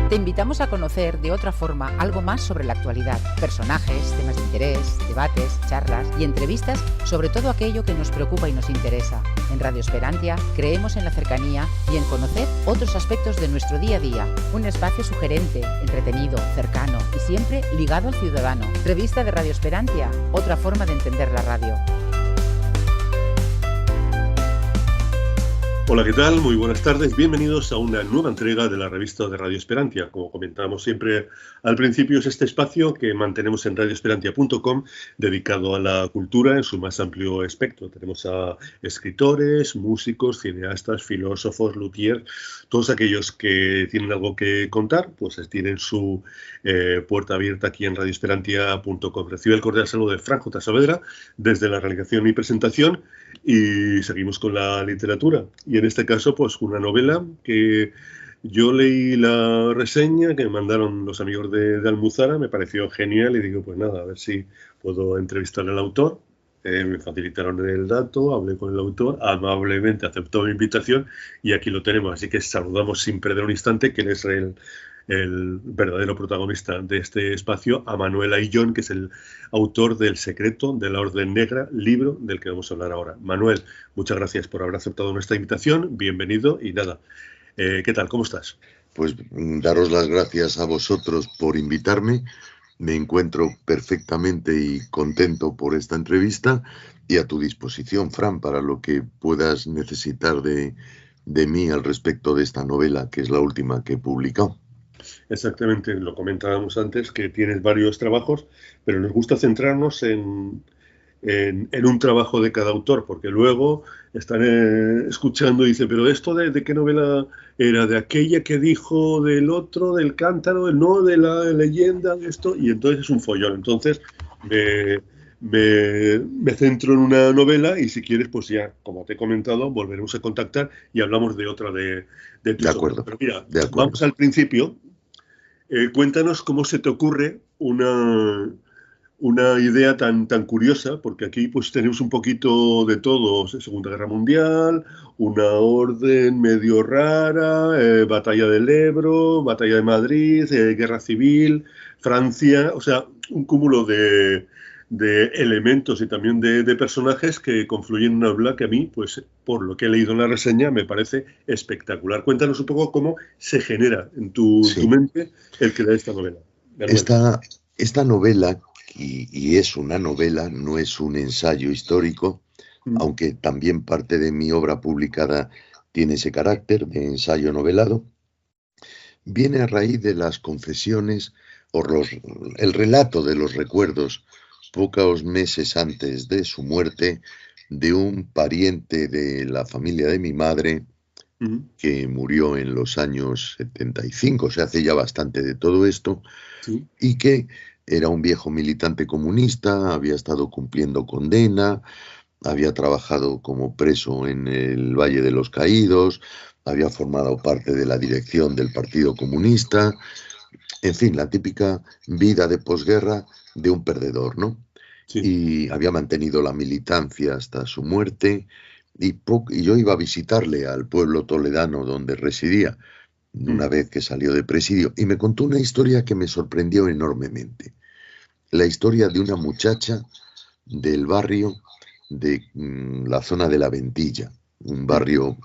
Te invitamos a conocer de otra forma algo más sobre la actualidad, personajes, temas de interés, debates, charlas y entrevistas sobre todo aquello que nos preocupa y nos interesa. En Radio Esperantia creemos en la cercanía y en conocer otros aspectos de nuestro día a día. Un espacio sugerente, entretenido, cercano y siempre ligado al ciudadano. Revista de Radio Esperantia, otra forma de entender la radio. Hola, ¿qué tal? Muy buenas tardes. Bienvenidos a una nueva entrega de la revista de Radio Esperantia. Como comentábamos siempre al principio, es este espacio que mantenemos en radioesperantia.com dedicado a la cultura en su más amplio espectro. Tenemos a escritores, músicos, cineastas, filósofos, luthiers, todos aquellos que tienen algo que contar, pues tienen su puerta abierta aquí en radioesperantia.com. Recibe el cordial saludo de Frank J. Saavedra desde la realización y presentación y seguimos con la literatura. Y en este caso, pues una novela que yo leí la reseña que me mandaron los amigos de Almuzara, me pareció genial y digo, pues nada, a ver si puedo entrevistar al autor. Me facilitaron el dato, hablé con el autor, amablemente aceptó mi invitación y aquí lo tenemos. Así que saludamos sin perder un instante, que él es el verdadero protagonista de este espacio, a Manuel Ayllón, que es el autor del Secreto de la Orden Negra, libro del que vamos a hablar ahora. Manuel, muchas gracias por haber aceptado nuestra invitación, bienvenido y nada, ¿qué tal? ¿Cómo estás? Pues daros las gracias a vosotros por invitarme. Me encuentro perfectamente y contento por esta entrevista y a tu disposición, Fran, para lo que puedas necesitar de mí al respecto de esta novela, que es la última que he publicado. Exactamente, lo comentábamos antes, que tienes varios trabajos, pero nos gusta centrarnos en un trabajo de cada autor, porque luego están escuchando y dicen, pero ¿esto de qué novela era? ¿De aquella que dijo del otro, del cántaro, no de la leyenda, de esto? Y entonces es un follón. Entonces me centro en una novela y si quieres, pues ya, como te he comentado, volveremos a contactar y hablamos de otra de tus De acuerdo. obras. Pero mira, De acuerdo. Vamos al principio. Cuéntanos cómo se te ocurre una idea tan curiosa, porque aquí pues tenemos un poquito de todo, Segunda Guerra Mundial, una orden medio rara, Batalla del Ebro, Batalla de Madrid, Guerra Civil, Francia, o sea, un cúmulo de elementos y también de personajes que confluyen en una novela que a mí, pues por lo que he leído en la reseña, me parece espectacular. Cuéntanos un poco cómo se genera en tu mente el crear esta novela. Esta novela, y es una novela, no es un ensayo histórico, aunque también parte de mi obra publicada tiene ese carácter de ensayo novelado, viene a raíz de las confesiones o el relato de los recuerdos pocos meses antes de su muerte de un pariente de la familia de mi madre que murió en los años 75, se hace ya bastante de todo esto, y que era un viejo militante comunista, había estado cumpliendo condena, había trabajado como preso en el Valle de los Caídos, había formado parte de la dirección del Partido Comunista, en fin, la típica vida de posguerra de un perdedor, ¿no? Sí. Y había mantenido la militancia hasta su muerte y yo iba a visitarle al pueblo toledano donde residía una vez que salió de presidio y me contó una historia que me sorprendió enormemente. La historia de una muchacha del barrio de la zona de La Ventilla, un barrio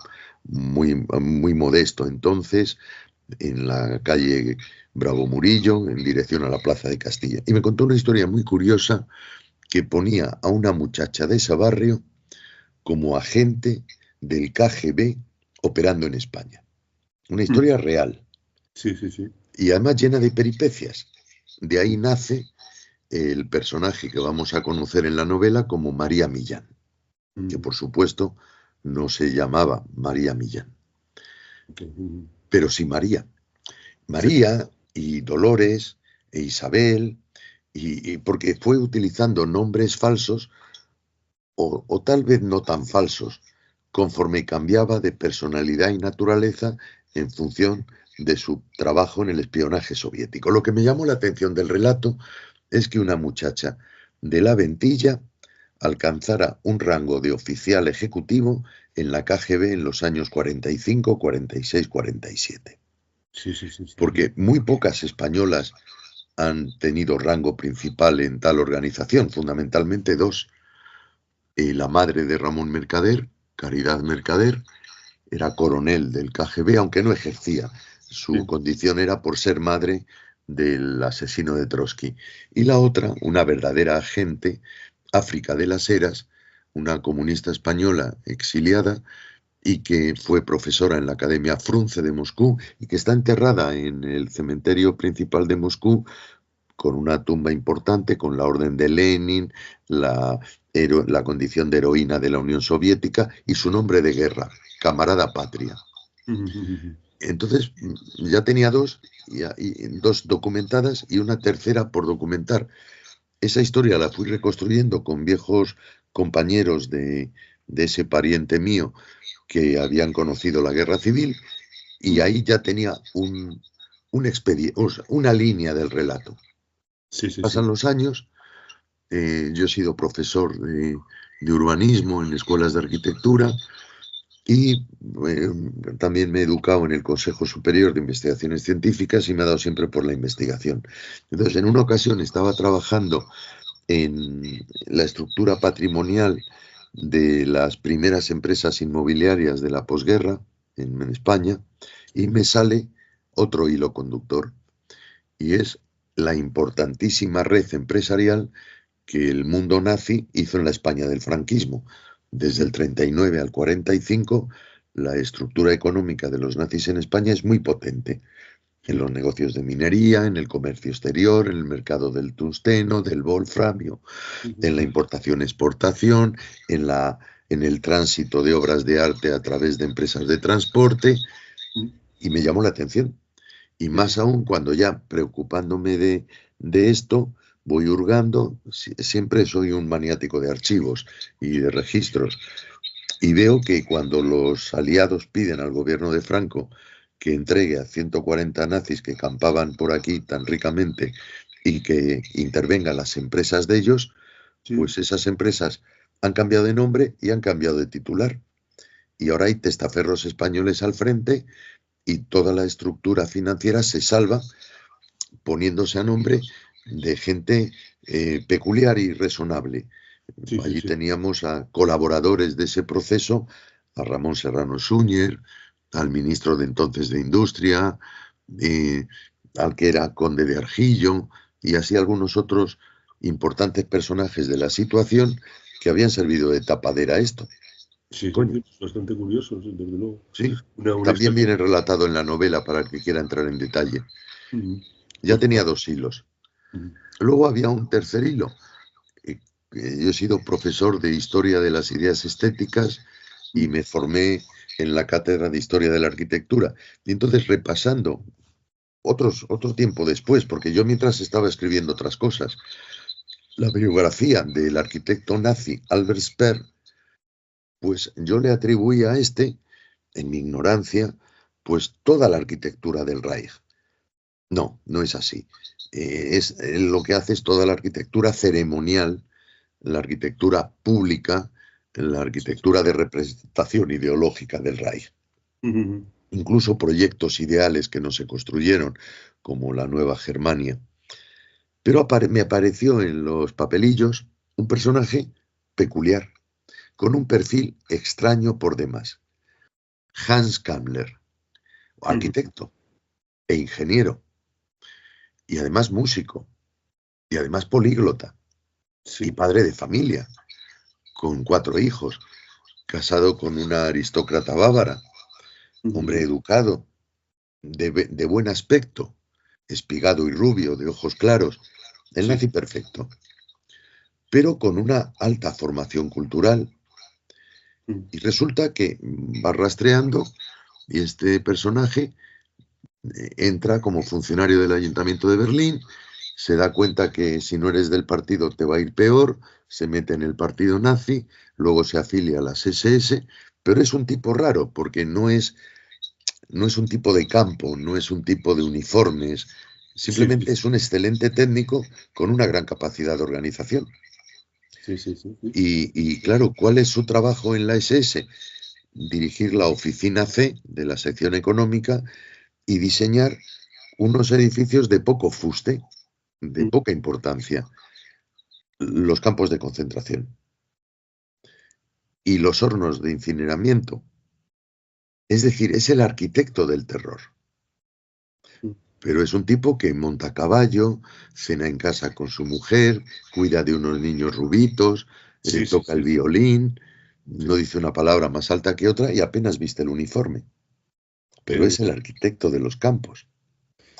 muy modesto entonces, en la calle Bravo Murillo, en dirección a la Plaza de Castilla. Y me contó una historia muy curiosa que ponía a una muchacha de ese barrio como agente del KGB operando en España. Una historia real. Sí. Y además llena de peripecias. De ahí nace el personaje que vamos a conocer en la novela como María Millán, que por supuesto no se llamaba María Millán, pero sí María. María y Dolores e Isabel, y porque fue utilizando nombres falsos o tal vez no tan falsos, conforme cambiaba de personalidad y naturaleza en función de su trabajo en el espionaje soviético. Lo que me llamó la atención del relato es que una muchacha de La Ventilla alcanzara un rango de oficial ejecutivo en la KGB en los años 45, 46, 47. Sí, sí, sí, sí. porque muy pocas españolas han tenido rango principal en tal organización, fundamentalmente dos. La madre de Ramón Mercader, Caridad Mercader, era coronel del KGB, aunque no ejercía. Su Sí. condición era por ser madre del asesino de Trotsky. Y la otra, una verdadera agente, África de las Heras, una comunista española exiliada y que fue profesora en la Academia Frunze de Moscú y que está enterrada en el cementerio principal de Moscú con una tumba importante, con la orden de Lenin, la condición de heroína de la Unión Soviética y su nombre de guerra, Camarada Patria. Entonces ya tenía dos documentadas y una tercera por documentar. Esa historia la fui reconstruyendo con viejos compañeros de ese pariente mío que habían conocido la guerra civil y ahí ya tenía una línea del relato. Sí, sí, sí. Pasan los años, yo he sido profesor de urbanismo en escuelas de arquitectura y también me he educado en el Consejo Superior de Investigaciones Científicas y me ha dado siempre por la investigación. Entonces, en una ocasión estaba trabajando en la estructura patrimonial de las primeras empresas inmobiliarias de la posguerra en España y me sale otro hilo conductor y es la importantísima red empresarial que el mundo nazi hizo en la España del franquismo. Desde el 39 al 45, la estructura económica de los nazis en España es muy potente. En los negocios de minería, en el comercio exterior, en el mercado del tungsteno, del wolframio, en la importación-exportación, en el tránsito de obras de arte a través de empresas de transporte, y me llamó la atención. Y más aún cuando ya preocupándome de esto, voy hurgando, siempre soy un maniático de archivos y de registros, y veo que cuando los aliados piden al gobierno de Franco que entregue a 140 nazis que campaban por aquí tan ricamente y que intervengan las empresas de ellos, pues esas empresas han cambiado de nombre y han cambiado de titular. Y ahora hay testaferros españoles al frente y toda la estructura financiera se salva poniéndose a nombre de gente peculiar y razonable. Allí teníamos a colaboradores de ese proceso, a Ramón Serrano Súñer, al ministro de entonces de Industria, al que era conde de Argillo, y así algunos otros importantes personajes de la situación que habían servido de tapadera a esto. Sí, Coño. sí, bastante curioso, desde luego. Sí, Una también historia. viene relatado en la novela para el que quiera entrar en detalle. Ya Pues, tenía dos hilos. Luego había un tercer hilo. Yo he sido profesor de Historia de las Ideas Estéticas y me formé en la Cátedra de Historia de la Arquitectura. Y entonces repasando otro tiempo después, porque yo mientras estaba escribiendo otras cosas, la biografía del arquitecto nazi Albert Speer, pues yo le atribuía a este, en mi ignorancia, pues toda la arquitectura del Reich. No, no es así. Lo que hace es toda la arquitectura ceremonial, la arquitectura pública, la arquitectura de representación ideológica del Reich. Incluso proyectos ideales que no se construyeron, como la Nueva Germania. Pero me apareció en los papelillos un personaje peculiar, con un perfil extraño por demás. Hans Kammler, arquitecto e ingeniero, y además músico, y además políglota, y padre de familia, con 4 hijos, casado con una aristócrata bávara, hombre educado, de buen aspecto, espigado y rubio, de ojos claros, el nazi perfecto, pero con una alta formación cultural. Y resulta que va rastreando y este personaje entra como funcionario del Ayuntamiento de Berlín, se da cuenta que si no eres del partido te va a ir peor, se mete en el partido nazi, luego se afilia a las SS, pero es un tipo raro porque no es un tipo de campo, no es un tipo de uniformes, simplemente es un excelente técnico con una gran capacidad de organización. Y claro, ¿cuál es su trabajo en la SS? Dirigir la oficina C de la sección económica y diseñar unos edificios de poco fuste, de poca importancia, los campos de concentración y los hornos de incineramiento. Es decir, es el arquitecto del terror. Pero es un tipo que monta a caballo, cena en casa con su mujer, cuida de unos niños rubitos, toca el violín, no dice una palabra más alta que otra y apenas viste el uniforme. Pero es el arquitecto de los campos.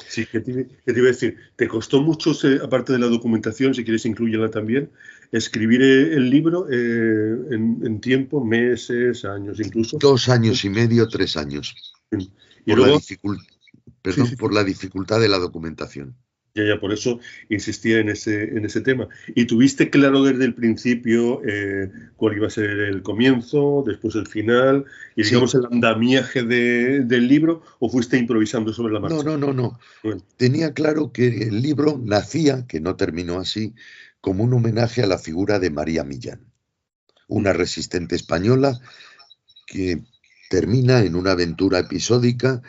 Sí, ¿qué te iba a decir? ¿Te costó mucho, aparte de la documentación, si quieres incluirla también, escribir el libro en tiempo, meses, años incluso? 2 años y medio, 3 años. Y luego, por la dificultad de la documentación. Ya, por eso insistía en ese tema. ¿Y tuviste claro desde el principio cuál iba a ser el comienzo, después el final, y digamos el andamiaje del libro, o fuiste improvisando sobre la marcha? No. Bueno. Tenía claro que el libro nacía, que no terminó así, como un homenaje a la figura de María Millán, una resistente española que termina en una aventura episódica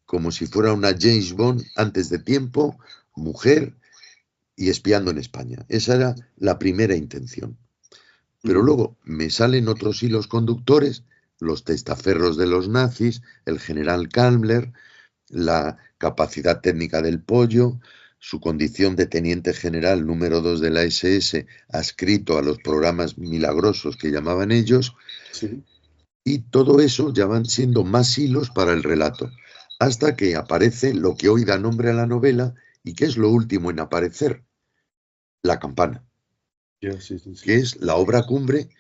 como si fuera una James Bond antes de tiempo, mujer y espiando en España. Esa era la primera intención. Pero luego me salen otros hilos conductores, los testaferros de los nazis, el general Kammler, la capacidad técnica del Pollo, su condición de teniente general número 2 de la SS, adscrito a los programas milagrosos que llamaban ellos, y todo eso ya van siendo más hilos para el relato, hasta que aparece lo que hoy da nombre a la novela y que es lo último en aparecer, La campana, que es la obra cumbre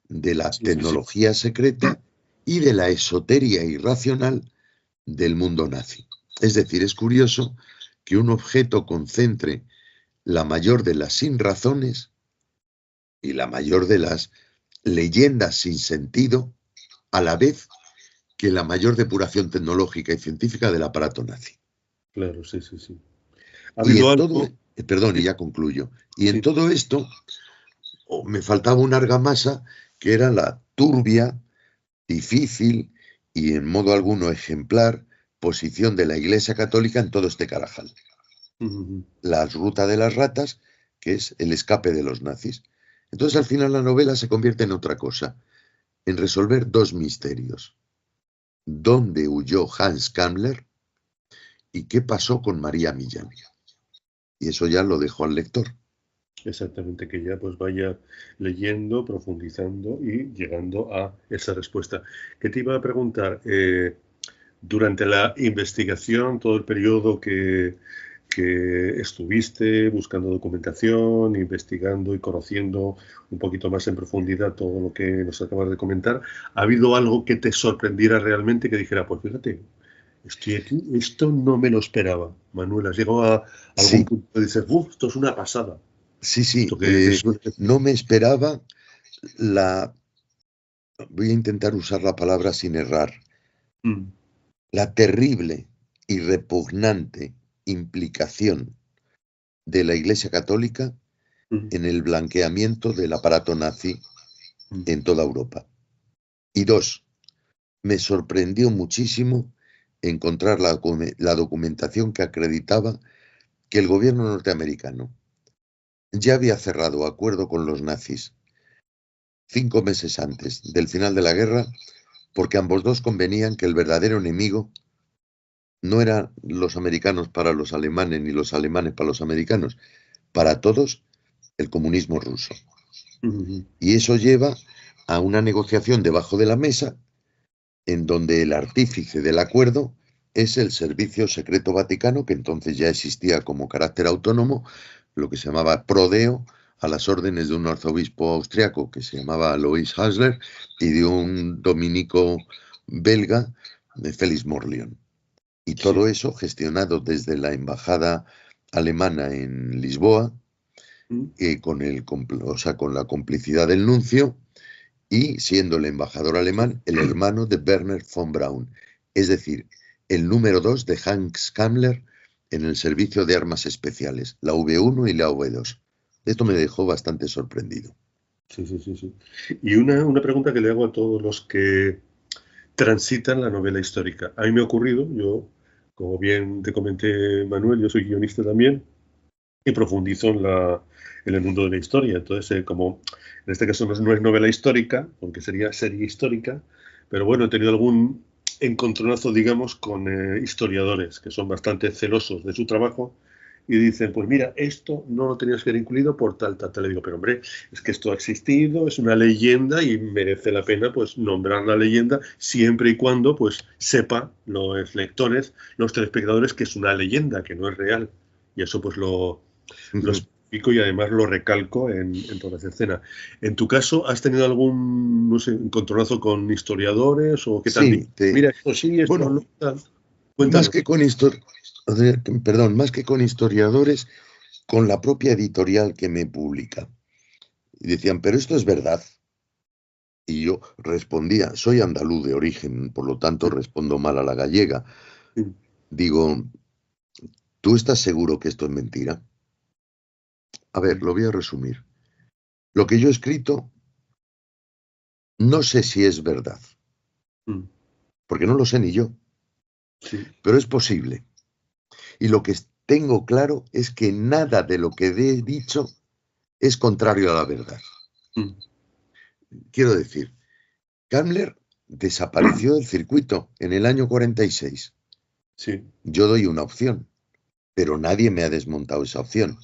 de la tecnología secreta y de la esoteria irracional del mundo nazi. Es decir, es curioso que un objeto concentre la mayor de las sinrazones y la mayor de las leyendas sin sentido, a la vez que la mayor depuración tecnológica y científica del aparato nazi. Claro, sí. Y en todo, perdón, y ya concluyo. Y en todo esto me faltaba una argamasa que era la turbia, difícil y en modo alguno ejemplar posición de la Iglesia Católica en todo este carajal. La ruta de las ratas, que es el escape de los nazis. Entonces al final la novela se convierte en otra cosa, en resolver 2 misterios. ¿Dónde huyó Hans Kammler? ¿Y qué pasó con María Millán? Y eso ya lo dejo al lector. Exactamente, que ya pues vaya leyendo, profundizando y llegando a esa respuesta. ¿Qué te iba a preguntar? Durante la investigación, todo el periodo que estuviste buscando documentación, investigando y conociendo un poquito más en profundidad todo lo que nos acabas de comentar, ¿ha habido algo que te sorprendiera realmente, que dijera, pues fíjate, estoy aquí, esto no me lo esperaba? Manuel, ¿has llegado a algún punto que dices, esto es una pasada? Sí, no me esperaba voy a intentar usar la palabra sin errar, la terrible y repugnante implicación de la Iglesia Católica en el blanqueamiento del aparato nazi en toda Europa. Y 2, me sorprendió muchísimo encontrar la documentación que acreditaba que el gobierno norteamericano ya había cerrado acuerdo con los nazis 5 meses antes del final de la guerra, porque ambos dos convenían que el verdadero enemigo no eran los americanos para los alemanes ni los alemanes para los americanos, para todos el comunismo ruso. Y eso lleva a una negociación debajo de la mesa en donde el artífice del acuerdo es el Servicio Secreto Vaticano, que entonces ya existía como carácter autónomo, lo que se llamaba Prodeo, a las órdenes de un arzobispo austriaco que se llamaba Alois Hasler y de un dominico belga, Félix Morlion. Y todo eso gestionado desde la embajada alemana en Lisboa, con la complicidad del nuncio, y siendo el embajador alemán el hermano de Werner von Braun, es decir, el número 2 de Hans Kammler en el servicio de armas especiales, la V1 y la V2. Esto me dejó bastante sorprendido. Sí. Y una pregunta que le hago a todos los que transitan la novela histórica. A mí me ha ocurrido, yo Como bien te comenté, Manuel, yo soy guionista también y profundizo en el mundo de la historia. Entonces, como en este caso no es novela histórica, aunque sería serie histórica, pero bueno, he tenido algún encontronazo, digamos, con historiadores que son bastante celosos de su trabajo y dicen, pues mira, esto no lo tenías que haber incluido por tal, tal, tal. Le digo, pero hombre, es que esto ha existido, es una leyenda y merece la pena pues nombrar la leyenda siempre y cuando pues sepa los lectores, los telespectadores que es una leyenda, que no es real. Y eso pues lo explico y además lo recalco en todas las escenas. En tu caso, ¿has tenido algún, no sé, encontronazo con historiadores o qué tal? Sí, Mira, esto sí, esto bueno, no. Tal. más Cuéntanos. que más que con historiadores, con la propia editorial que me publica. Y decían, pero esto es verdad. Y yo respondía, soy andaluz de origen, por lo tanto respondo mal a la gallega. Digo, ¿tú estás seguro que esto es mentira? A ver, lo voy a resumir. Lo que yo he escrito, no sé si es verdad, porque no lo sé ni yo, pero es posible. Y lo que tengo claro es que nada de lo que he dicho es contrario a la verdad. Quiero decir, Kammler desapareció del circuito en el año 46. Sí. Yo doy una opción, pero nadie me ha desmontado esa opción.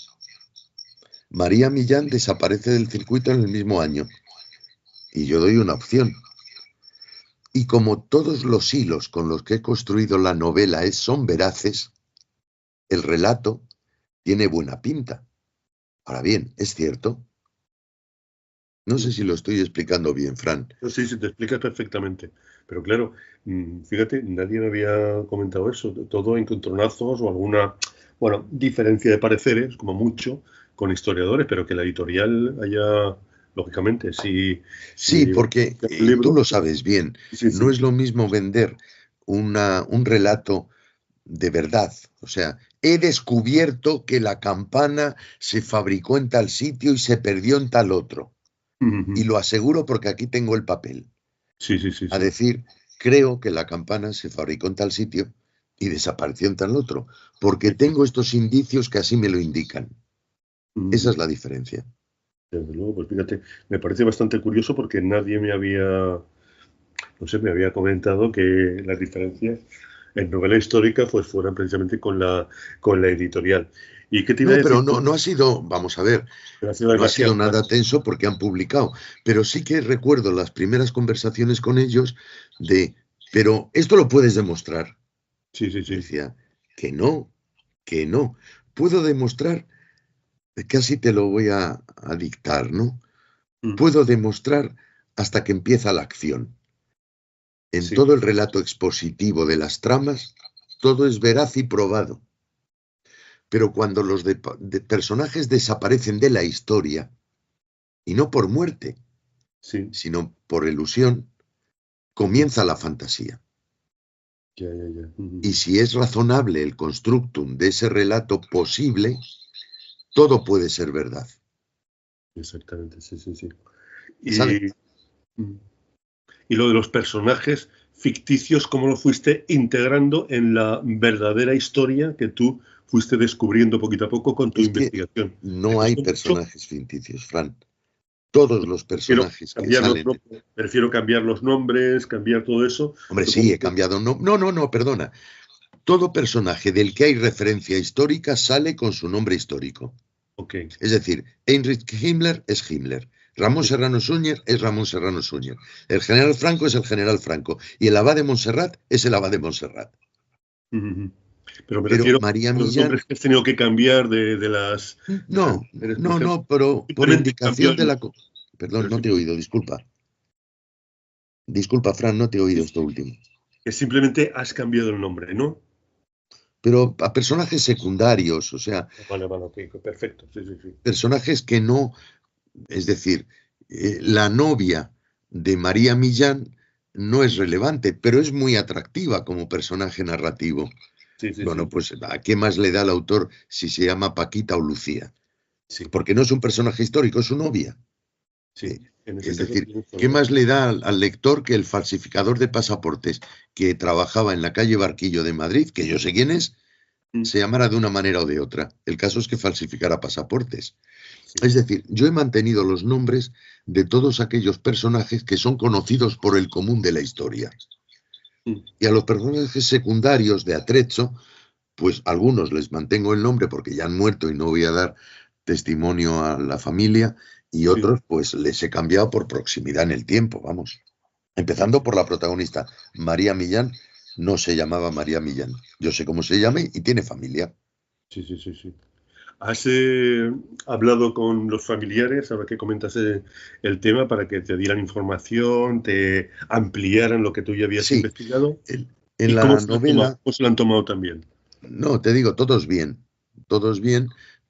María Millán desaparece del circuito en el mismo año y yo doy una opción. Y como todos los hilos con los que he construido la novela son veraces, el relato tiene buena pinta. Ahora bien, ¿es cierto? No sé si lo estoy explicando bien, Fran. Sí, sí, te explicas perfectamente. Pero claro, fíjate, nadie me había comentado eso. Todo encontronazos o alguna, bueno, diferencia de pareceres, como mucho, con historiadores, pero que la editorial haya, lógicamente, Sí, si porque un libro, tú lo sabes bien, sí, no es lo mismo vender un relato de verdad. O sea, he descubierto que la campana se fabricó en tal sitio y se perdió en tal otro. Y lo aseguro porque aquí tengo el papel. Sí. A decir, creo que la campana se fabricó en tal sitio y desapareció en tal otro, porque tengo estos indicios que así me lo indican. Esa es la diferencia. Desde luego, pues fíjate, me parece bastante curioso porque nadie me había, no sé, me había comentado que las diferencias en novela histórica pues fueran precisamente con la editorial. ¿Y qué te iba a No, decir? pero no ha sido, vamos a ver, no ha sido nada tenso porque han publicado, pero sí que recuerdo las primeras conversaciones con ellos pero esto lo puedes demostrar. Sí. Decía, que no. Puedo demostrar, casi te lo voy a dictar, ¿no? Puedo demostrar hasta que empieza la acción. En todo el relato expositivo de las tramas, todo es veraz y probado. Pero cuando los personajes desaparecen de la historia, y no por muerte, sino por ilusión, comienza la fantasía. Ya. Y si es razonable el constructum de ese relato posible, todo puede ser verdad. Exactamente, sí. Y lo de los personajes ficticios, ¿cómo lo fuiste integrando en la verdadera historia que tú fuiste descubriendo poquito a poco con tu investigación? No hay personajes ficticios, Fran. Todos los personajes que salen. Prefiero cambiar los nombres, cambiar todo eso. Hombre, sí, he cambiado. No, perdona. Todo personaje del que hay referencia histórica sale con su nombre histórico. Okay. Es decir, Heinrich Himmler es Himmler. Ramón Serrano Suñer es Ramón Serrano Suñer. El general Franco es el general Franco. Y el abad de Montserrat es el abad de Montserrat. Pero me refiero María a los Millán, nombres que has tenido que cambiar de las... No, pero por indicación de la... Perdón, no te he oído, disculpa. Disculpa, Fran, no te he oído esto último. Que simplemente has cambiado el nombre, ¿no? Pero a personajes secundarios, o sea... Vale, ok, perfecto, sí. Personajes que no... Es decir, la novia de María Millán no es relevante, pero es muy atractiva como personaje narrativo. Pues ¿a qué más le da el autor si se llama Paquita o Lucía? Porque no es un personaje histórico, es su novia. En ese Es caso, decir, tienes toda ¿qué la más razón. le da al lector que el falsificador de pasaportes que trabajaba en la calle Barquillo de Madrid, que yo sé quién es, Mm, se llamara de una manera o de otra? El caso es que falsificara pasaportes. sí. Es decir, yo he mantenido los nombres de todos aquellos personajes que son conocidos por el común de la historia. Mm, Y a los personajes secundarios de atrecho, pues algunos les mantengo el nombre porque ya han muerto y no voy a dar testimonio a la familia, y sí. otros pues les he cambiado por proximidad en el tiempo, vamos. Empezando por la protagonista, María Millán, no se llamaba María Millán. Yo sé cómo se llama y tiene familia. Sí, sí, sí, sí. ¿Has hablado con los familiares, ahora que comentas el tema, para que te dieran información, te ampliaran lo que tú ya habías Sí, investigado? en ¿Y cómo la se lo han tomado? novela, ¿Cómo se lo han tomado también? no, te digo, todos bien,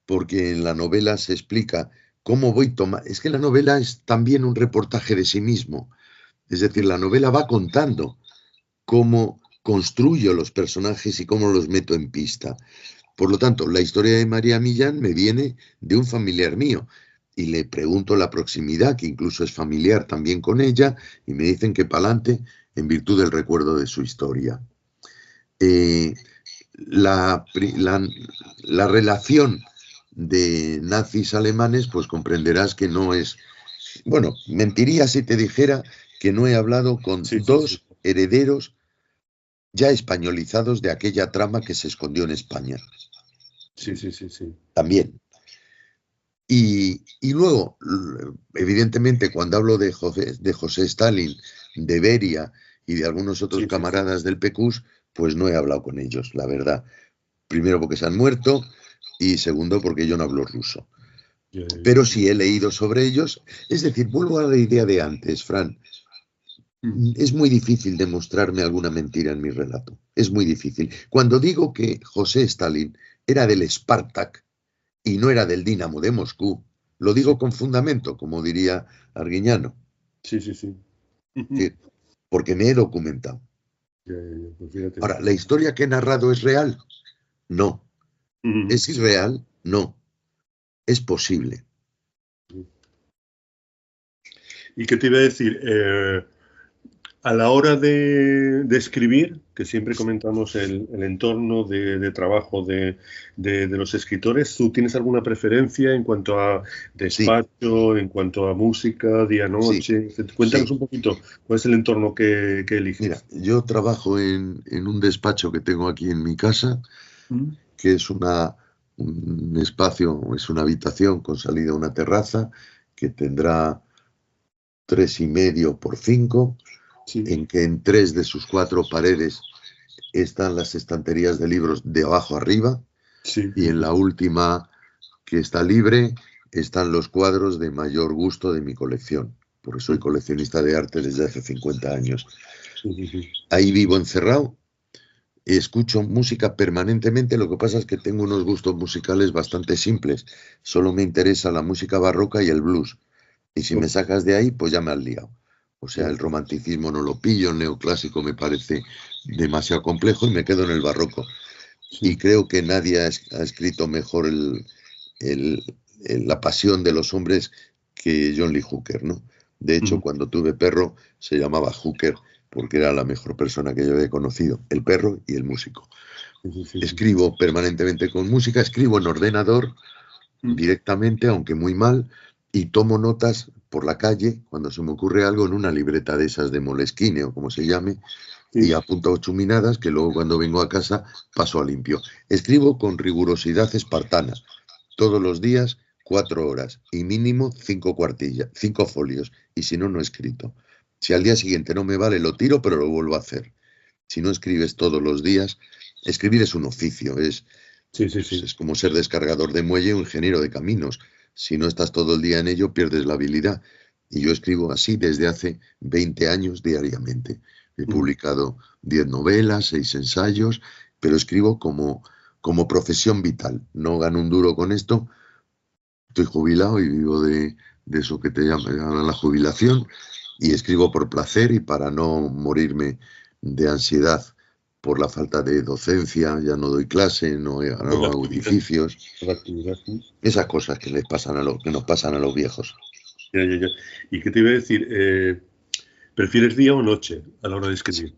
porque en la novela se explica cómo voy tomando. Es que la novela es también un reportaje de sí mismo. Es decir, la novela va contando cómo construyo los personajes y cómo los meto en pista. Por lo tanto, la historia de María Millán me viene de un familiar mío y le pregunto la proximidad, que incluso es familiar también con ella, y me dicen que pa'lante en virtud del recuerdo de su historia. Eh, la, la, la relación de nazis alemanes, pues comprenderás que no es... Bueno, mentiría si te dijera que no he hablado con Sí, sí, sí. dos herederos ya españolizados de aquella trama que se escondió en España. Sí, sí, sí, sí. También. Y luego, evidentemente, cuando hablo de José Stalin, de Beria y de algunos otros Sí, sí, sí. camaradas del PQS, pues no he hablado con ellos, la verdad. Primero porque se han muerto y segundo porque yo no hablo ruso. Ya, ya, ya. Pero sí he leído sobre ellos. Es decir, vuelvo a la idea de antes, Fran. Mm, Es muy difícil demostrarme alguna mentira en mi relato. Es muy difícil. Cuando digo que José Stalin era del Spartak y no era del Dinamo de Moscú, lo sí, digo con fundamento, como diría Arguiñano, sí, sí, sí. Ujú. que- porque me he documentado. Ya, ya, ya. Pues fíjate. Ahora, ¿la historia que he narrado es real? No. Ujú. ¿Es irreal? No. Es posible. ¿Y qué te iba a decir? A la hora de escribir, que siempre comentamos el entorno de trabajo de los escritores, ¿tú tienes alguna preferencia en cuanto a Sí, despacho, en cuanto a música, sí, día-noche? Cuéntanos sí. un poquito cuál es el entorno que Mira, eliges. yo trabajo en un despacho que tengo aquí en mi casa, Mm, que es un espacio, es una habitación con salida a una terraza que tendrá 3,5 por 5, sí, en que en 3 de sus 4 paredes están las estanterías de libros de abajo arriba, sí, y en la última, que está libre, están los cuadros de mayor gusto de mi colección, porque soy mm, coleccionista de arte desde hace 50 años. sí, sí, sí. Ahí vivo encerrado, escucho música permanentemente, lo que pasa es que tengo unos gustos musicales bastante simples, solo me interesa la música barroca y el blues, y si me Ok, sacas de ahí, pues ya me has liado. O sea, ya, el romanticismo no lo pillo, el neoclásico me parece demasiado complejo y me quedo en el barroco. Y sí, creo que nadie ha escrito mejor el- la pasión de los hombres que John Lee Hooker, ¿no? De hecho, mm, cuando tuve perro, se llamaba Hooker porque era la mejor persona que yo había conocido, el perro y el músico. sí, sí, sí, sí. Escribo permanentemente con música, escribo en ordenador Mm, directamente, aunque muy mal, y tomo notas por la calle cuando se me ocurre algo en una libreta de esas de Moleskine o como se llame, y sí, apunto chuminadas que luego cuando vengo a casa paso a limpio. Escribo con rigurosidad espartana, todos los días 4 horas y mínimo 5 cuartillas, 5 folios, y si no, no he escrito. Si al día siguiente no me vale, lo tiro, pero lo vuelvo a hacer. Si no escribes todos los días, escribir es un oficio, sí, sí, pues sí. es como ser descargador de muelle o ingeniero de caminos. Si no estás todo el día en ello, pierdes la habilidad. Y yo escribo así desde hace 20 años diariamente. He Mm, publicado 10 novelas, 6 ensayos, pero escribo como profesión vital. No gano un duro con esto, estoy jubilado y vivo de eso que te llaman la jubilación, y escribo por placer y para no morirme de ansiedad por la falta de docencia. Ya no doy clase, de no la hago actividad, edificios, de la actividad. esas cosas que les pasan que nos pasan a los viejos. Ya. ¿Y qué te iba a decir? ¿Prefieres día o noche a la hora de escribir?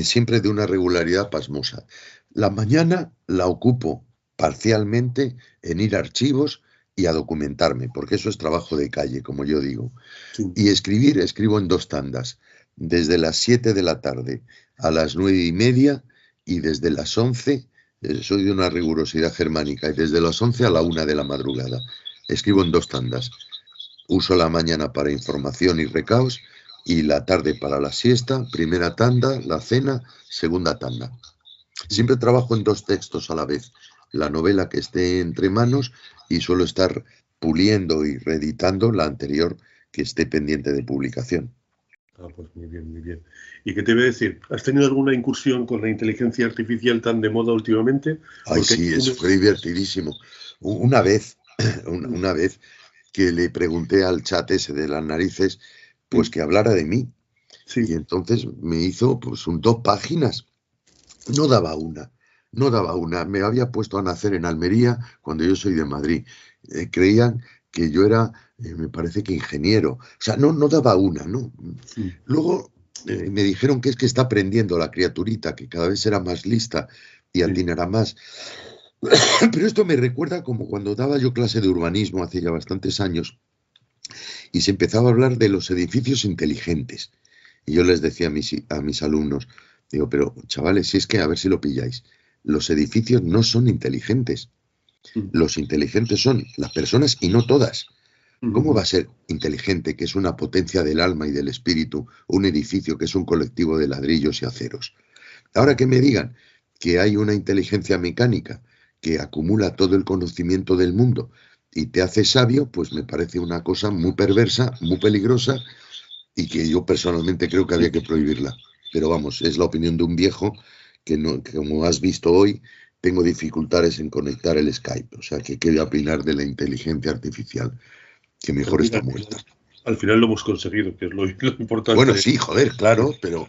Siempre de una regularidad pasmosa. La mañana la ocupo parcialmente en ir a archivos y a documentarme, porque eso es trabajo de calle, como yo digo. Sí. Y escribo en 2 tandas, desde las 7 de la tarde a las 9:30 y desde las 11, soy de una rigurosidad germánica, y desde las 11 a la 1 de la madrugada. Escribo en 2 tandas. Uso la mañana para información y recaos y la tarde para la siesta, primera tanda, la cena, segunda tanda. Siempre trabajo en 2 textos a la vez, la novela que esté entre manos y suelo estar puliendo y reeditando la anterior que esté pendiente de publicación. Pues muy bien, muy bien. ¿Y qué te voy a decir? ¿Has tenido alguna incursión con la inteligencia artificial tan de moda últimamente? Ay, Porque sí, eso fue divertidísimo. Una vez que le pregunté al chat ese de las narices, pues que hablara de mí. Sí. Y entonces me hizo pues 2 páginas. No daba una. Me había puesto a nacer en Almería cuando yo soy de Madrid. Creían que yo era, me parece que ingeniero. O sea, no daba una, ¿no? Sí. Luego me dijeron que es que está aprendiendo la criaturita, que cada vez será más lista y atinará más. Pero esto me recuerda como cuando daba yo clase de urbanismo hace ya bastantes años y se empezaba a hablar de los edificios inteligentes. Y yo les decía a mis alumnos, digo, pero chavales, si es que a ver si lo pilláis, los edificios no son inteligentes. Los inteligentes son las personas y no todas. ¿Cómo va a ser inteligente, que es una potencia del alma y del espíritu, un edificio que es un colectivo de ladrillos y aceros? Ahora que me digan que hay una inteligencia mecánica que acumula todo el conocimiento del mundo y te hace sabio, pues me parece una cosa muy perversa, muy peligrosa, y que yo personalmente creo que había que prohibirla. Pero vamos, es la opinión de un viejo que como has visto hoy, tengo dificultades en conectar el Skype. O sea, que quería opinar de la inteligencia artificial, que mejor está muerta. Al final lo hemos conseguido, que es lo importante. Bueno, sí, joder, claro, pero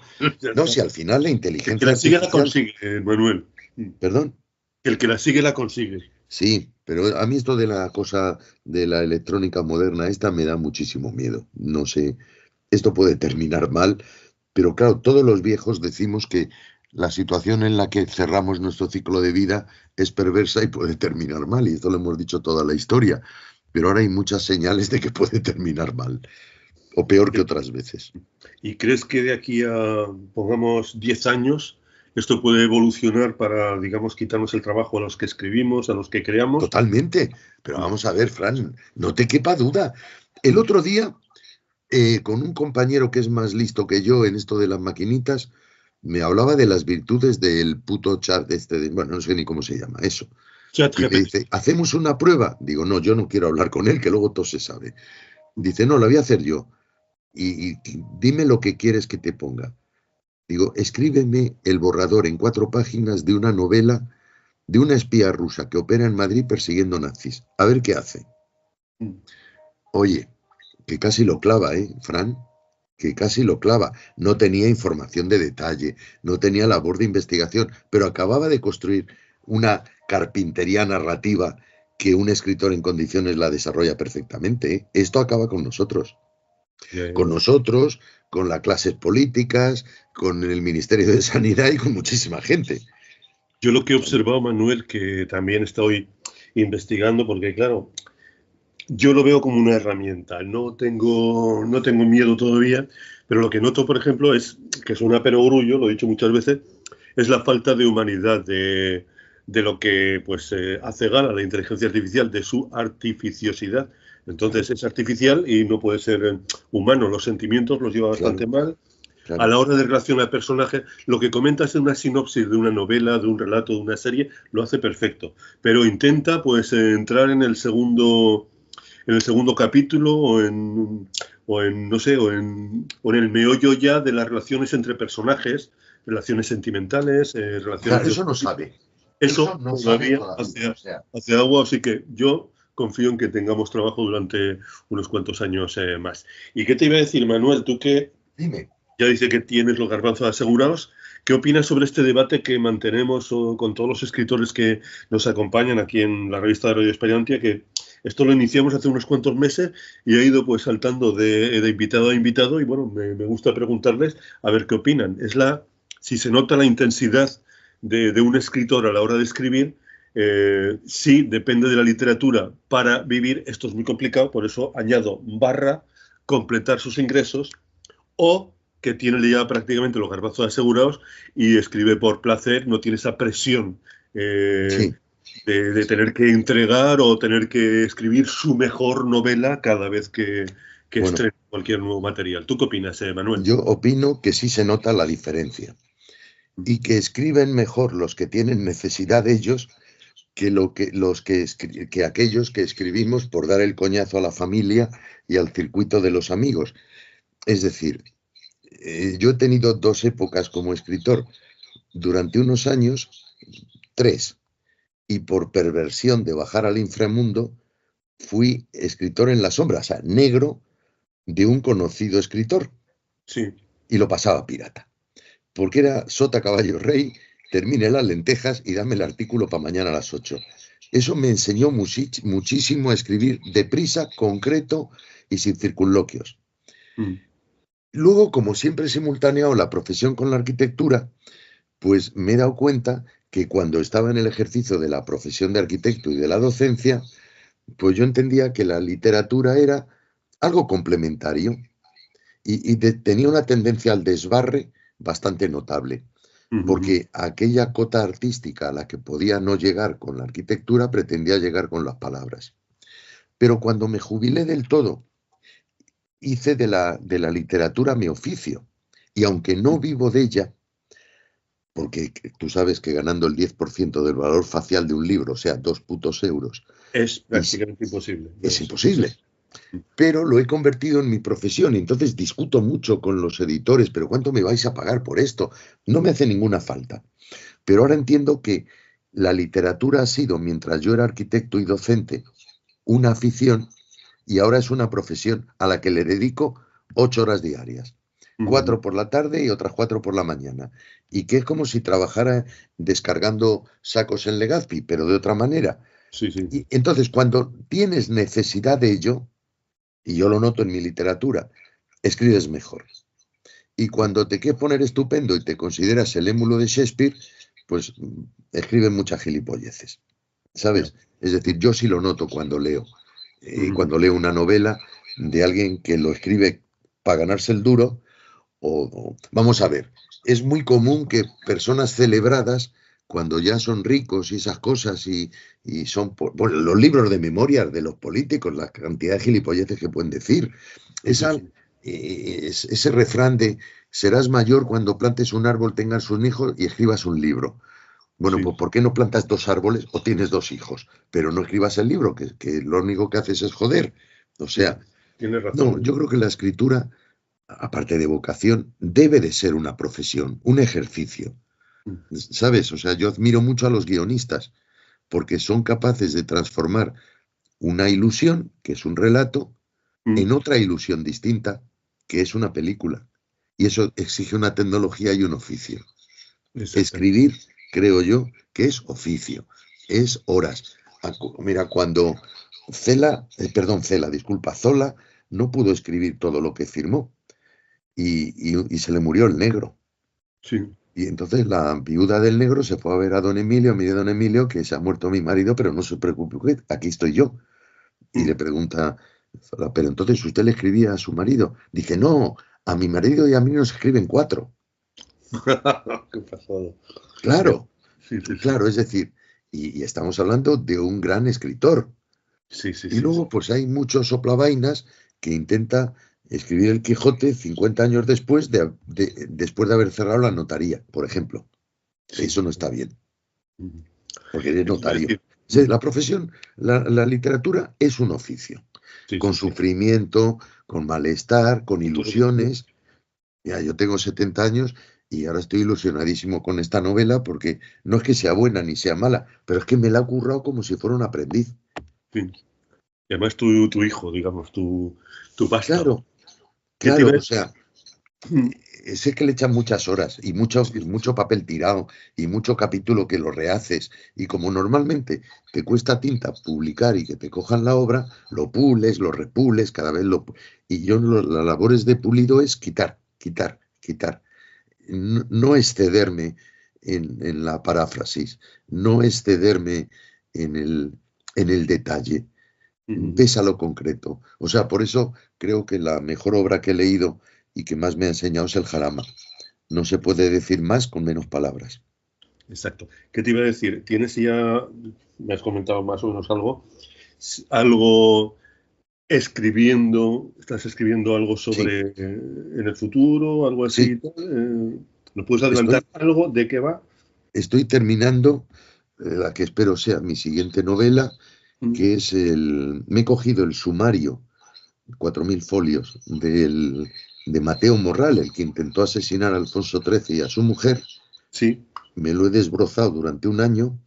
no, si al final la inteligencia el que la sigue artificial... la consigue, Manuel. ¿Perdón? El que la sigue la consigue. Sí, pero a mí esto de la cosa de la electrónica moderna, esta me da muchísimo miedo. No sé, esto puede terminar mal, pero claro, todos los viejos decimos que la situación en la que cerramos nuestro ciclo de vida es perversa y puede terminar mal, y esto lo hemos dicho toda la historia, pero ahora hay muchas señales de que puede terminar mal, o peor que otras veces. ¿Y crees que de aquí a, pongamos, 10 años, esto puede evolucionar para, digamos, quitarnos el trabajo a los que escribimos, a los que creamos? Totalmente, pero vamos a ver, Fran, no te quepa duda. El otro día, con un compañero que es más listo que yo en esto de las maquinitas, me hablaba de las virtudes del puto chat bueno, no sé ni cómo se llama eso. Y me dice, ¿hacemos una prueba? Digo, no, yo no quiero hablar con él, que luego todo se sabe. Dice, no, la voy a hacer yo. Y dime lo que quieres que te ponga. Digo, escríbeme el borrador en 4 páginas de una novela de una espía rusa que opera en Madrid persiguiendo nazis. A ver qué hace. Oye, que casi lo clava, Fran, que casi lo clava. No tenía información de detalle, no tenía labor de investigación, pero acababa de construir una carpintería narrativa que un escritor en condiciones la desarrolla perfectamente. Esto acaba con nosotros. Con nosotros, con las clases políticas, con el Ministerio de Sanidad y con muchísima gente. Yo lo que he observado, Manuel, que también estoy investigando, porque claro, yo lo veo como una herramienta. No tengo miedo todavía, pero lo que noto, por ejemplo, es que es una perogrullo, lo he dicho muchas veces, es la falta de humanidad de lo que pues hace gala la inteligencia artificial, de su artificiosidad. Entonces es artificial y no puede ser humano. Los sentimientos los lleva bastante mal. Claro. A la hora de relacionar personajes, lo que comentas en una sinopsis de una novela, de un relato, de una serie, lo hace perfecto. Pero intenta pues entrar en el segundo capítulo o en el meollo ya de las relaciones entre personajes, relaciones sentimentales, relaciones... Claro, eso no sabe. Eso no todavía hace agua, así que yo confío en que tengamos trabajo durante unos cuantos años más. ¿Y qué te iba a decir, Manuel? Tú que Dime. Ya dice que tienes los garbanzos asegurados, ¿qué opinas sobre este debate que mantenemos con todos los escritores que nos acompañan aquí en la revista de Radio Esperantia, que Esto lo iniciamos hace unos cuantos meses y he ido pues saltando de invitado a invitado y bueno, me gusta preguntarles a ver qué opinan. Si se nota la intensidad de un escritor a la hora de escribir, sí, depende de la literatura para vivir, esto es muy complicado, por eso añado completar sus ingresos, o que tiene ya prácticamente los garbazos asegurados y escribe por placer, no tiene esa presión Sí. de tener que entregar o tener que escribir su mejor novela cada vez que Bueno, estrene cualquier nuevo material. ¿Tú qué opinas, Manuel? yo opino que sí se nota la diferencia y que escriben mejor los que tienen necesidad de ellos que aquellos que escribimos por dar el coñazo a la familia y al circuito de los amigos. Es decir, yo he tenido dos épocas como escritor. Durante unos años, 3, y por perversión de bajar al inframundo, fui escritor en la sombra, o sea, negro de un conocido escritor. Sí. Y lo pasaba pirata. Porque era sota, caballo, rey, termine las lentejas y dame el artículo para mañana a las 8. Eso me enseñó muchísimo a escribir deprisa, concreto y sin circunloquios. Luego, como siempre he simultaneado la profesión con la arquitectura, pues me he dado cuenta que cuando estaba en el ejercicio de la profesión de arquitecto y de la docencia, pues yo entendía que la literatura era algo complementario y tenía una tendencia al desbarre bastante notable, porque aquella cota artística a la que podía no llegar con la arquitectura pretendía llegar con las palabras. Pero cuando me jubilé del todo, hice de la literatura mi oficio, y aunque no vivo de ella, porque tú sabes que ganando el 10% del valor facial de un libro, o sea, 2 putos euros, es prácticamente imposible. Es imposible. Pero lo he convertido en mi profesión y entonces discuto mucho con los editores, pero ¿cuánto me vais a pagar por esto? No me hace ninguna falta. Pero ahora entiendo que la literatura ha sido, mientras yo era arquitecto y docente, una afición y ahora es una profesión a la que le dedico 8 horas diarias. 4 por la tarde y otras 4 por la mañana. Y que es como si trabajara descargando sacos en Legazpi, pero de otra manera. Sí, sí. Y entonces, cuando tienes necesidad de ello, y yo lo noto en mi literatura, escribes mejor. Y cuando te quieres poner estupendo y te consideras el émulo de Shakespeare, pues escriben muchas gilipolleces, ¿sabes? Es decir, yo sí lo noto cuando leo. Cuando leo una novela de alguien que lo escribe para ganarse el duro, vamos a ver, es muy común que personas celebradas, cuando ya son ricos y esas cosas, y son bueno, los libros de memorias de los políticos, la cantidad de gilipolleces que pueden decir, ese refrán de serás mayor cuando plantes un árbol, tengas un hijo y escribas un libro. Bueno, pues ¿por qué no plantas 2 árboles o tienes 2 hijos? Pero no escribas el libro, que lo único que haces es joder. O sea, tienes razón. No, yo creo que la escritura, aparte de vocación, debe de ser una profesión, un ejercicio. ¿Sabes? O sea, yo admiro mucho a los guionistas porque son capaces de transformar una ilusión, que es un relato, en otra ilusión distinta, que es una película. Y eso exige una tecnología y un oficio. Escribir, creo yo, que es oficio, es horas. Mira, cuando Zola no pudo escribir todo lo que firmó y se le murió el negro. Sí. Y entonces la viuda del negro se fue a ver a don Emilio, mire don Emilio, que se ha muerto mi marido, pero no se preocupe, aquí estoy yo. Y le pregunta, pero entonces usted le escribía a su marido. Dice, no, a mi marido y a mí nos escriben 4. Qué pasado. Claro, sí. Claro, es decir, y estamos hablando de un gran escritor. Sí. Y luego, pues hay muchos soplavainas que intenta escribir el Quijote 50 años después después de haber cerrado la notaría, por ejemplo. Eso no está bien, porque eres notario. La profesión, la literatura es un oficio, con sufrimiento, con malestar, con ilusiones. Ya, yo tengo 70 años y ahora estoy ilusionadísimo con esta novela porque no es que sea buena ni sea mala, pero es que me la ha currado como si fuera un aprendiz. Sí. Y además tu hijo, digamos, tu vástago. Claro, o sea, sé que le echan muchas horas y mucho papel tirado y mucho capítulo que lo rehaces, y como normalmente te cuesta tinta publicar y que te cojan la obra, lo pules, lo repules, cada vez y yo las labores de pulido es quitar, no excederme en la paráfrasis, no excederme en el detalle, ves a lo concreto. O sea, por eso creo que la mejor obra que he leído y que más me ha enseñado es el Jarama. No se puede decir más con menos palabras. Exacto. ¿Qué te iba a decir? ¿Tienes ya, me has comentado más o menos algo escribiendo, estás escribiendo algo sobre en el futuro, algo así? Sí. ¿Nos puedes adelantar algo de qué va? Estoy terminando la que espero sea mi siguiente novela, que es me he cogido el sumario, 4.000 folios, de Mateo Morral, el que intentó asesinar a Alfonso XIII y a su mujer. Sí. Me lo he desbrozado durante un año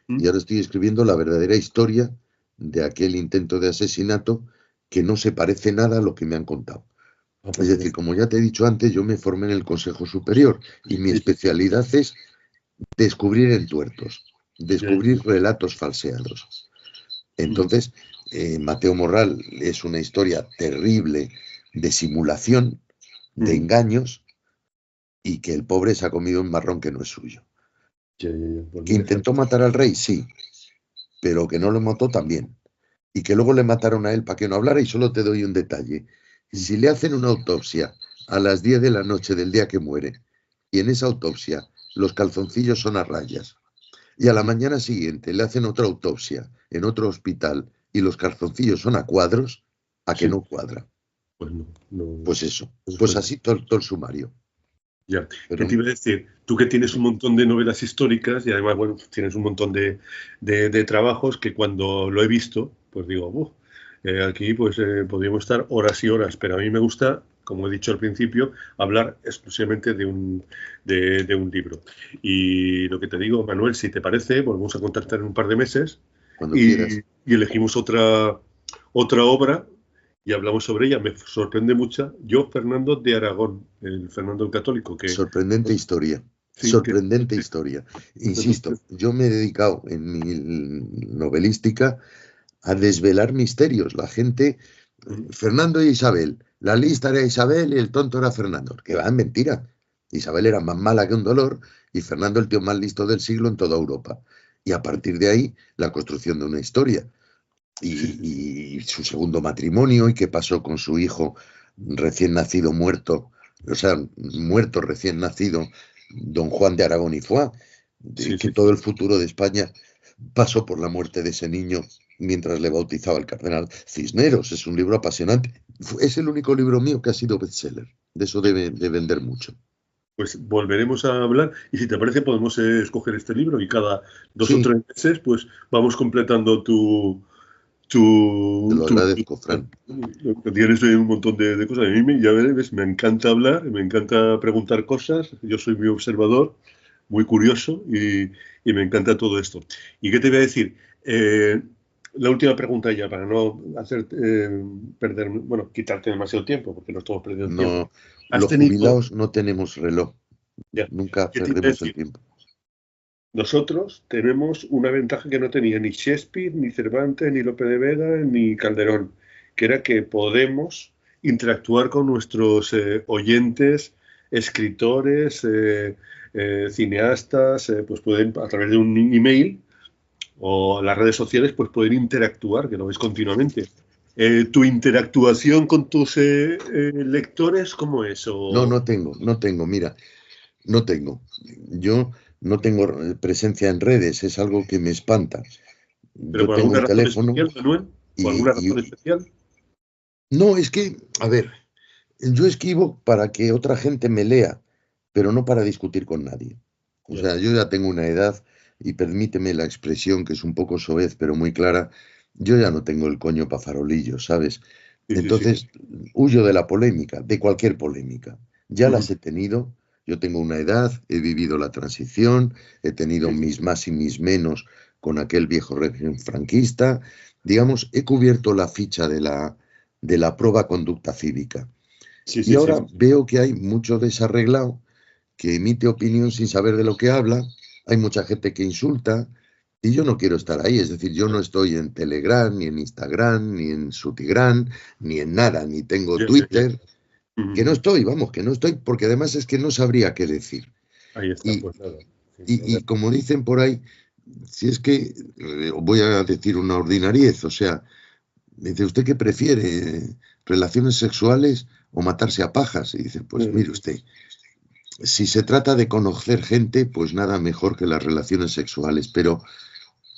y ahora estoy escribiendo la verdadera historia de aquel intento de asesinato, que no se parece nada a lo que me han contado. Es decir, como ya te he dicho antes, yo me formé en el Consejo Superior y mi especialidad es descubrir entuertos, descubrir relatos falseados. Entonces, Mateo Morral es una historia terrible de simulación, de engaños, y que el pobre se ha comido un marrón que no es suyo. Pues ¿Que intentó matar al rey? Sí, pero que no lo mató también. Y que luego le mataron a él para que no hablara. Y solo te doy un detalle. Si le hacen una autopsia a las 10 de la noche del día que muere, y en esa autopsia los calzoncillos son a rayas, y a la mañana siguiente le hacen otra autopsia en otro hospital y los calzoncillos son a cuadros, ¿a que no cuadra? Pues no. Pues eso, pues así todo el sumario. Ya, ¿qué te iba a decir? Tú que tienes un montón de novelas históricas y además, bueno, tienes un montón de trabajos que cuando lo he visto, pues digo, aquí pues podríamos estar horas y horas, pero a mí me gusta, como he dicho al principio, hablar exclusivamente de un libro. Y lo que te digo, Manuel, si te parece, volvemos a contactar en un par de meses y elegimos otra obra y hablamos sobre ella. Me sorprende mucho. Yo, Fernando de Aragón, el Fernando el Católico. Sorprendente historia. Sí, sorprendente historia. Insisto, yo me he dedicado en mi novelística a desvelar misterios. La gente, Fernando y Isabel, la lista era Isabel y el tonto era Fernando. Que va, en mentira. Isabel era más mala que un dolor y Fernando el tío más listo del siglo en toda Europa. Y a partir de ahí, la construcción de una historia. Y su segundo matrimonio, y qué pasó con su hijo recién nacido muerto, o sea, muerto recién nacido, don Juan de Aragón y Foix, que todo el futuro de España pasó por la muerte de ese niño mientras le bautizaba el cardenal Cisneros. Es un libro apasionante. Es el único libro mío que ha sido bestseller. De eso debe de vender mucho. Pues volveremos a hablar y si te parece podemos escoger este libro y cada 2 o 3 meses pues vamos completando Te lo agradezco, Fran. Tienes un montón de cosas. A mí ya ves, me encanta hablar, me encanta preguntar cosas. Yo soy muy observador, muy curioso y me encanta todo esto. ¿Y qué te voy a decir? La última pregunta ya, para no hacer perder, bueno, quitarte demasiado tiempo, porque no estamos perdiendo tiempo. Los jubilados no tenemos reloj. Ya. Nunca perdemos el tiempo. Nosotros tenemos una ventaja que no tenía ni Shakespeare, ni Cervantes, ni Lope de Vega, ni Calderón, que era que podemos interactuar con nuestros oyentes, escritores, cineastas, pues pueden, a través de un email o las redes sociales, pues pueden interactuar, que lo ves continuamente. ¿Tu interactuación con tus lectores cómo es? No tengo, mira, no tengo. Yo no tengo presencia en redes, es algo que me espanta. ¿Pero por alguna razón especial, Manuel? ¿Por alguna razón especial? No, es que, a ver, yo escribo para que otra gente me lea, pero no para discutir con nadie. O sea, yo ya tengo una edad, y permíteme la expresión que es un poco soez, pero muy clara, yo ya no tengo el coño para farolillos, ¿sabes? Entonces, huyo de la polémica, de cualquier polémica. Ya las he tenido. Yo tengo una edad, he vivido la transición, he tenido mis más y mis menos con aquel viejo régimen franquista. Digamos, he cubierto la ficha de la prueba conducta cívica. Sí, Y sí, ahora sí. veo que hay mucho desarreglado que emite opinión sin saber de lo que habla, hay mucha gente que insulta, y yo no quiero estar ahí. Es decir, yo no estoy en Telegram, ni en Instagram, ni en Sutigram, ni en nada, ni tengo Ya, ya, ya. Twitter, que no Ujú. estoy, vamos, que no estoy, porque además es que no sabría qué decir. Ahí está, Y, pues nada, sin y problema. como dicen por ahí, si es que, voy a decir una ordinariez, o sea, dice, ¿usted qué prefiere? ¿Relaciones sexuales o matarse a pajas? Y dice, pues mire usted, si se trata de conocer gente, pues nada mejor que las relaciones sexuales, pero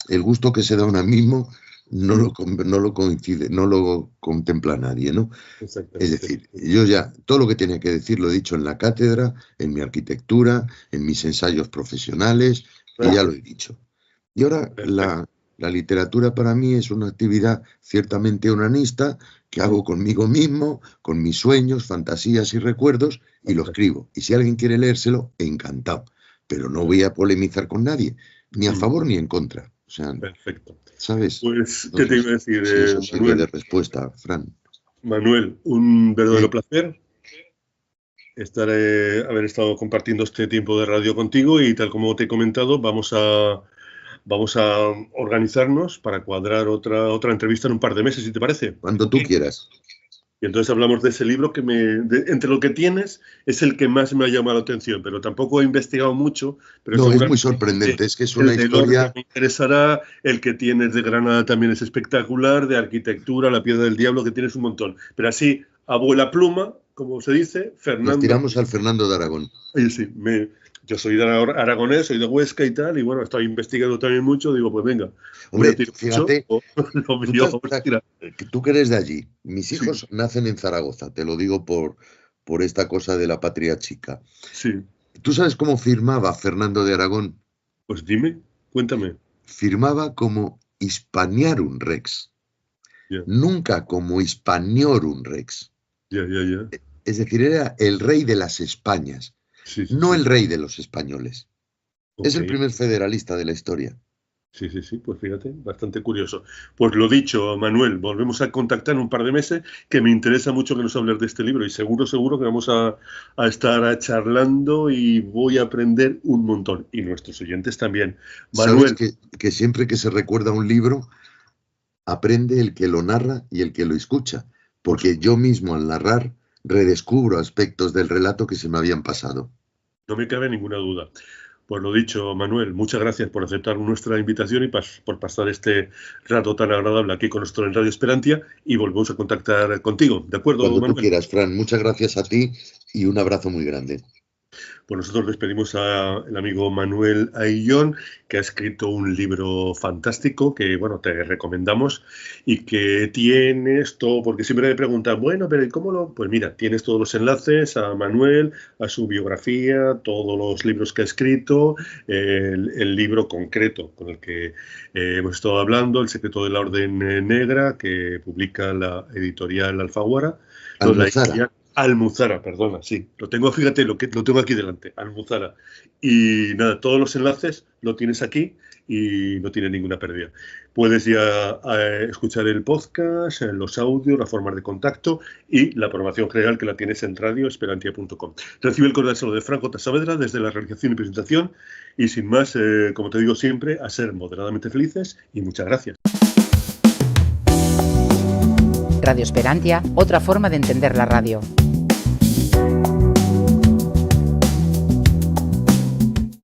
el gusto que se da a uno mismo no lo coincide, no lo contempla nadie, ¿no? Es Exactamente. decir, yo ya todo lo que tenía que decir lo he dicho en la cátedra, en mi arquitectura, en mis ensayos profesionales, y ya lo he Perfecto, dicho. Y ahora perfecto. la literatura para mí es una actividad ciertamente onanista que hago conmigo mismo, con mis sueños, fantasías y recuerdos, y lo Fantástico. escribo. Y si alguien quiere leérselo, encantado. Pero no voy a polemizar con nadie, ni a Mm, favor ni en contra. O sea, perfecto. ¿sabes? Pues, No ¿qué te sé iba a decir, si eso sirve de Manuel? respuesta, Fran. Manuel, un verdadero ¿Qué? placer haber estado compartiendo este tiempo de radio contigo y tal como te he comentado, vamos a organizarnos para cuadrar otra entrevista en un par de meses, si te parece. Cuando ¿Ok? tú quieras. Y entonces hablamos de ese libro entre lo que tienes, es el que más me ha llamado la atención, pero tampoco he investigado mucho, pero No, es muy seguramente sorprendente. Es que es una el de Lorca historia. me interesará, el que tienes de Granada también es espectacular, de arquitectura, La Piedra del Diablo, que tienes un montón. Pero así, abuela pluma, como se dice, Nos Fernando. tiramos al Fernando de Aragón. Oye, sí, yo soy de aragonés, soy de Huesca y tal, y bueno, estoy investigando también mucho, digo, pues venga, voy a Hombre, tirar mucho, fíjate, lo tú, mío, vamos a tirar. tú que eres de allí. Mis Sí, hijos nacen en Zaragoza, te lo digo por esta cosa de la patria chica. sí, ¿Tú sabes cómo firmaba Fernando de Aragón? pues dime, cuéntame. Firmaba como Hispaniarum Rex, Ya, nunca como Hispaniorum Rex. ya, ya, ya. Es decir, era el rey de las Españas, Sí, sí, no sí. el rey de los españoles. Es Ok. el primer federalista de la historia. Sí, sí, sí, pues fíjate, bastante curioso. Pues lo dicho, Manuel, volvemos a contactar en un par de meses, que me interesa mucho que nos hables de este libro y seguro que vamos a estar charlando y voy a aprender un montón. Y nuestros oyentes también. ¿Sabes Manuel, que siempre que se recuerda un libro, aprende el que lo narra y el que lo escucha? por Porque supuesto, yo mismo al narrar redescubro aspectos del relato que se me habían pasado. no me cabe ninguna duda. Pues lo dicho, Manuel, muchas gracias por aceptar nuestra invitación y por pasar este rato tan agradable aquí con nosotros en Radio Esperantia y volvemos a contactar contigo. ¿De acuerdo, Cuando tú Manuel? quieras, Fran, muchas gracias a ti y un abrazo muy grande. Pues nosotros despedimos al amigo Manuel Aillón, que ha escrito un libro fantástico que, bueno, te recomendamos y que tienes todo, porque siempre me preguntan, bueno, pero ¿y cómo lo...? Pues mira, tienes todos los enlaces a Manuel, a su biografía, todos los libros que ha escrito, el libro concreto con el que hemos estado hablando, El secreto de la Orden Negra, que publica la editorial Alfaguara, no, la Almuzara. editorial Almuzara, perdona, sí. Lo tengo, fíjate, lo tengo aquí delante, Almuzara. Y nada, todos los enlaces lo tienes aquí y no tiene ninguna pérdida. Puedes ya escuchar el podcast, los audios, las formas de contacto y la programación general que la tienes en radioesperantia.com. Recibe el cordial saludo de Franco Saavedra desde la realización y presentación y sin más, como te digo siempre, a ser moderadamente felices y muchas gracias. Radio Esperantia, otra forma de entender la radio.